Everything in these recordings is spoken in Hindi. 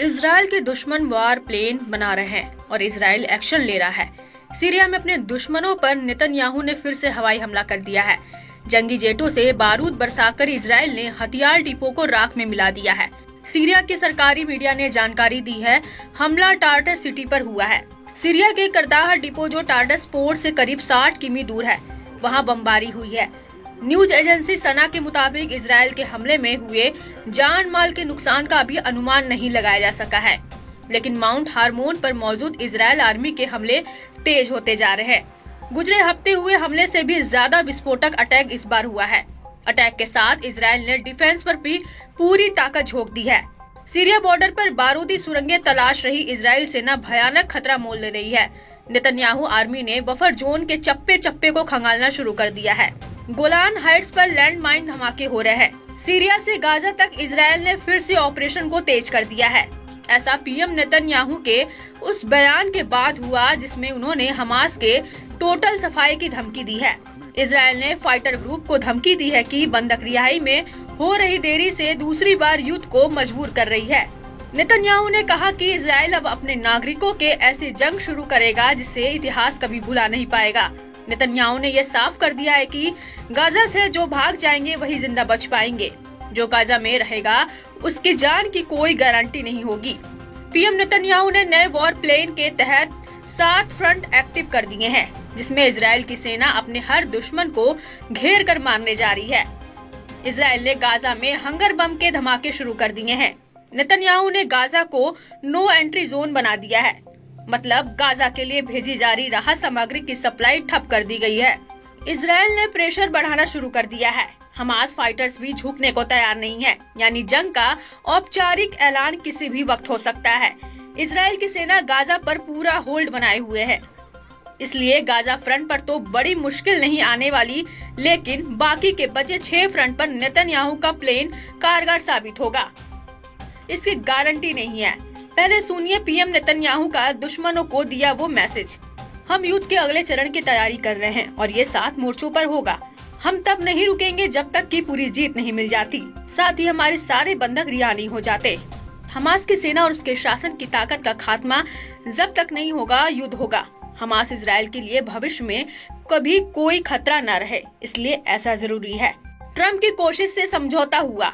इजराइल के दुश्मन वार प्लेन बना रहे हैं और इजराइल एक्शन ले रहा है। सीरिया में अपने दुश्मनों पर नेतन्याहू ने फिर से हवाई हमला कर दिया है। जंगी जेटों से बारूद बरसाकर इजराइल ने हथियार डिपो को राख में मिला दिया है। सीरिया के सरकारी मीडिया ने जानकारी दी है, हमला टार्टस सिटी पर हुआ है। सीरिया के करदाह डिपो जो टार्टस पोर्ट से करीब 60 किमी दूर है, वहां बमबारी हुई है। न्यूज एजेंसी सना के मुताबिक इजराइल के हमले में हुए जान माल के नुकसान का अभी अनुमान नहीं लगाया जा सका है, लेकिन माउंट हार्मोन पर मौजूद इजराइल आर्मी के हमले तेज होते जा रहे हैं। गुजरे हफ्ते हुए हमले से भी ज्यादा विस्फोटक अटैक इस बार हुआ है। अटैक के साथ इजराइल ने डिफेंस पर भी पूरी ताकत झोंक दी है। सीरिया बॉर्डर पर बारूदी सुरंगें तलाश रही इजराइल सेना भयानक खतरा मोल ले रही है। नेतन्याहू आर्मी ने बफर जोन के चप्पे चप्पे को खंगालना शुरू कर दिया है। गोलान हाइट्स पर लैंड माइन धमाके हो रहे हैं। सीरिया से गाजा तक इजराइल ने फिर से ऑपरेशन को तेज कर दिया है। ऐसा पीएम नेतन्याहू के उस बयान के बाद हुआ जिसमें उन्होंने हमास के टोटल सफाई की धमकी दी है। इजराइल ने फाइटर ग्रुप को धमकी दी है कि बंधक रिहाई में हो रही देरी से दूसरी बार युद्ध को मजबूर कर रही है। नेतन्याहू ने कहा कि इजराइल अब अपने नागरिकों के ऐसी जंग शुरू करेगा जिससे इतिहास कभी भुला नहीं पाएगा। नेतन्याहू ने यह साफ कर दिया है कि गाजा से जो भाग जाएंगे वही जिंदा बच पाएंगे। जो गाजा में रहेगा उसकी जान की कोई गारंटी नहीं होगी। पीएम नेतन्याहू ने नए वॉर प्लेन के तहत 7 फ्रंट एक्टिव कर दिए हैं, जिसमें इजराइल की सेना अपने हर दुश्मन को घेर कर मारने जा रही है। इजराइल ने गाजा में हंगर बम के धमाके शुरू कर दिए हैं। नेतन्याहू ने गाजा को नो एंट्री जोन बना दिया है, मतलब गाजा के लिए भेजी जा रही राहत सामग्री की सप्लाई ठप कर दी गई है। इजराइल ने प्रेशर बढ़ाना शुरू कर दिया है। हमास फाइटर्स भी झुकने को तैयार नहीं है, यानी जंग का औपचारिक ऐलान किसी भी वक्त हो सकता है। इजराइल की सेना गाजा पर पूरा होल्ड बनाए हुए है, इसलिए गाजा फ्रंट पर तो बड़ी मुश्किल नहीं आने वाली, लेकिन बाकी के बचे 6 फ्रंट पर नेतन्याहू का प्लेन कारगर साबित होगा, इसकी गारंटी नहीं है। पहले सुनिए पीएम नेतन्याहू का दुश्मनों को दिया वो मैसेज। हम युद्ध के अगले चरण की तैयारी कर रहे हैं और ये 7 मोर्चों पर होगा। हम तब नहीं रुकेंगे जब तक कि पूरी जीत नहीं मिल जाती, साथ ही हमारे सारे बंधक रिहा नहीं हो जाते। हमास की सेना और उसके शासन की ताकत का खात्मा जब तक नहीं होगा, युद्ध होगा। हमास इजराइल के लिए भविष्य में कभी कोई खतरा न रहे, इसलिए ऐसा जरूरी है। ट्रम्प की कोशिश से समझौता हुआ।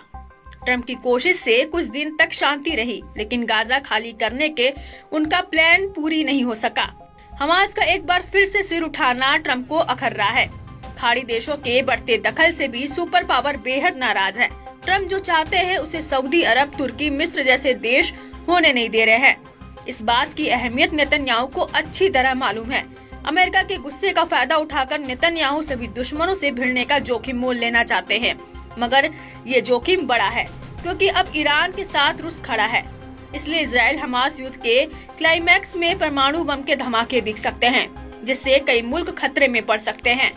ट्रम्प की कोशिश से कुछ दिन तक शांति रही, लेकिन गाजा खाली करने के उनका प्लान पूरी नहीं हो सका। हमास का एक बार फिर से सिर उठाना ट्रम्प को अखर रहा है। खाड़ी देशों के बढ़ते दखल से भी सुपर पावर बेहद नाराज है। ट्रम्प जो चाहते हैं उसे सऊदी अरब, तुर्की, मिस्र जैसे देश होने नहीं दे रहे हैं। इस बात की अहमियत नेतन्याहू को अच्छी तरह मालूम है। अमेरिका के गुस्से का फायदा उठाकर नेतन्याहू सभी दुश्मनों से भिड़ने का जोखिम मोल लेना चाहते हैं, मगर ये जोखिम बड़ा है क्योंकि अब ईरान के साथ रूस खड़ा है। इसलिए इजराइल हमास युद्ध के क्लाइमैक्स में परमाणु बम के धमाके दिख सकते हैं, जिससे कई मुल्क खतरे में पड़ सकते हैं।